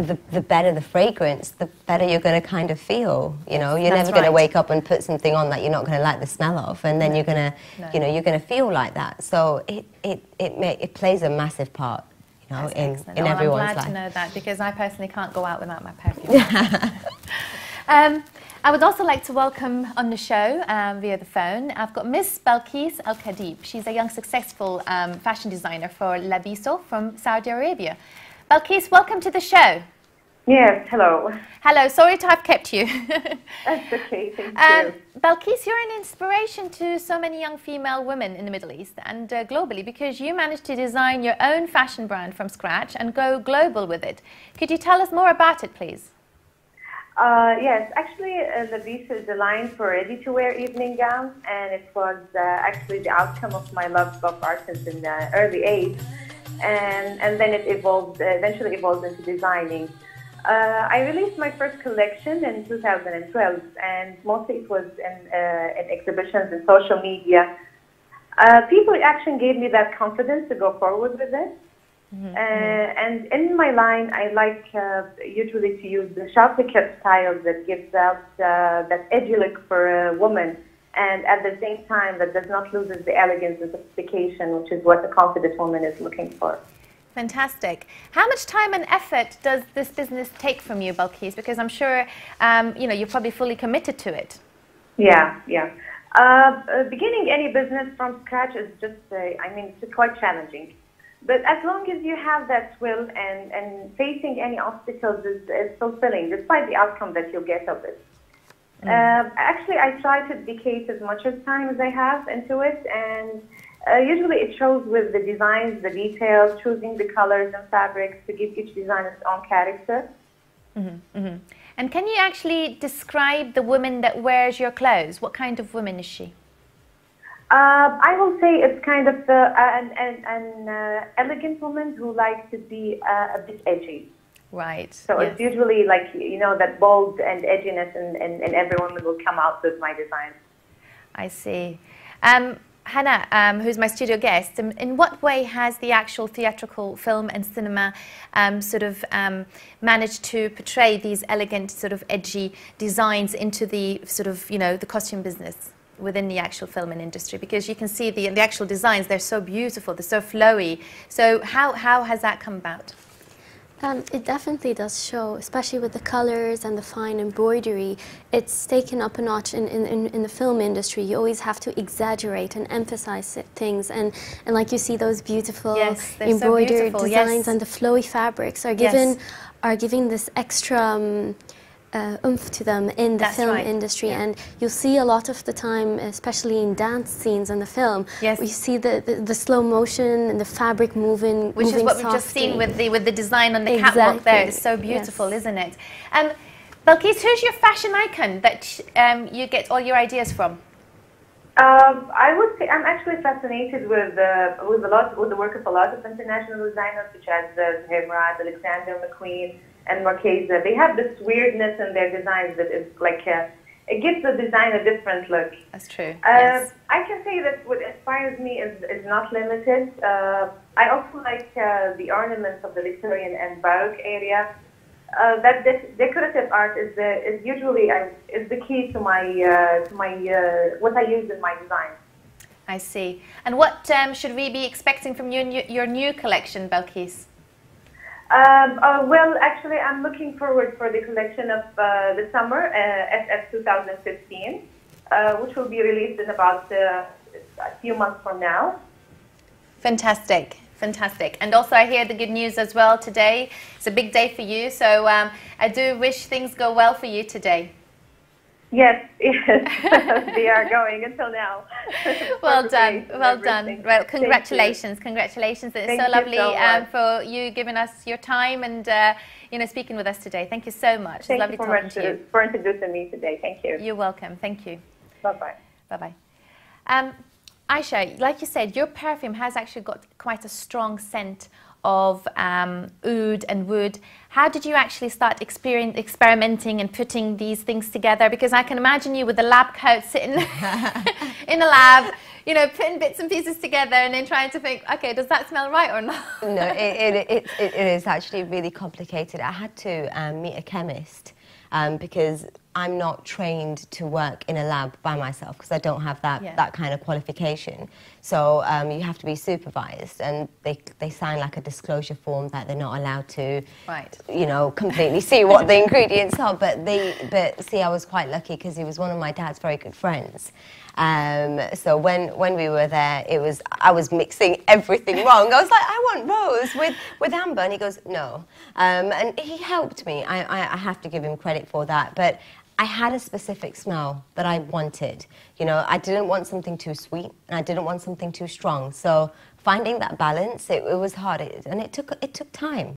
the better the fragrance, the better you're going to kind of feel. You know, you're That's never going to right. wake up and put something on that you're not going to like the smell of, and then you're going to, you know, you're going to feel like that. So it plays a massive part, you know, in everyone's life. I'm glad to know that, because I personally can't go out without my perfume. I would also like to welcome on the show via the phone, I've got Miss Balkis Al-Khadib. She's a young, successful fashion designer for Labeso from Saudi Arabia. Balkis, welcome to the show. Yes, hello. Hello, sorry to have kept you. That's okay, thank you. Balkis, you're an inspiration to so many young female women in the Middle East and globally, because you managed to design your own fashion brand from scratch and go global with it. Could you tell us more about it, please? Yes, actually, Labeso is a line for ready-to-wear evening gowns, and it was actually the outcome of my love of art since an early age, and then it eventually evolved into designing. I released my first collection in 2012, and mostly it was in exhibitions and social media. People actually gave me that confidence to go forward with it. And in my line, I like usually to use the sharply cut style that gives out that edgy look for a woman, and at the same time that does not lose the elegance and sophistication, which is what a confident woman is looking for. Fantastic. How much time and effort does this business take from you, Balkis? Because I'm sure you know, you're probably fully committed to it. Yeah. Beginning any business from scratch is just, I mean, it's quite challenging. But as long as you have that will and facing any obstacles is fulfilling, despite the outcome that you'll get of it. Actually, I try to dedicate as much time as I have into it, and usually it shows with the designs, the details, choosing the colors and fabrics to give each design its own character. And can you actually describe the woman that wears your clothes? What kind of woman is she? I will say it's kind of an elegant woman who likes to be a bit edgy. Right. So it's usually like, you know, that bold and edginess, and every woman will come out with my designs. I see. Hannah, who's my studio guest, in what way has the actual theatrical film and cinema sort of managed to portray these elegant, sort of edgy designs into the sort of, you know, the costume business within the actual film and industry? Because you can see the actual designs, they're so beautiful, they're so flowy. So how has that come about? It definitely does show, especially with the colors and the fine embroidery. It's taken up a notch in the film industry. You always have to exaggerate and emphasize things, and like you see those beautiful embroidered designs, and the flowy fabrics are giving this extra oomph to them in the film industry. And you'll see a lot of the time, especially in dance scenes in the film, you see the slow motion and the fabric moving, which is what we've just seen with the design on the catwalk there. It's so beautiful, isn't it? Balkis, who's your fashion icon that you get all your ideas from? I would say I'm actually fascinated with the work of a lot of international designers, such as Hemrat, Alexander McQueen, and Marchesa. They have this weirdness in their designs that is like it gives the design a different look. That's true. I can say that what inspires me is not limited. I also like the ornaments of the Victorian and Baroque area. That decorative art is usually is the key to my what I use in my design. I see. And what should we be expecting from your new collection, Balkis? Well, actually, I'm looking forward for the collection of the summer, SF 2015, which will be released in about a few months from now. Fantastic. Fantastic. And also I hear the good news as well today. It's a big day for you, so I do wish things go well for you today. Yes, they are going until now. Well done, well done. Well, congratulations, congratulations. It's so lovely for you giving us your time and you know, speaking with us today. Thank you so much. It's lovely talking to you. For introducing me today. Thank you. You're welcome. Thank you. Bye-bye. Bye-bye. Aisha, like you said, your perfume has actually got quite a strong scent of oud and wood. How did you actually start experimenting and putting these things together? Because I can imagine you with the lab coat sitting in a lab, you know, putting bits and pieces together and then trying to think, okay, does that smell right or not? No, it is actually really complicated. I had to meet a chemist because I'm not trained to work in a lab by myself because I don't have that kind of qualification. So you have to be supervised, and they sign like a disclosure form that they're not allowed to, you know, completely see what the ingredients are. But see, I was quite lucky because he was one of my dad's very good friends. So when we were there, I was mixing everything wrong. I was like, I want rose with amber, and he goes, no. And he helped me. I have to give him credit for that. But I had a specific smell that I wanted. You know, I didn't want something too sweet, and I didn't want something too strong. So finding that balance, it was hard, and it took time.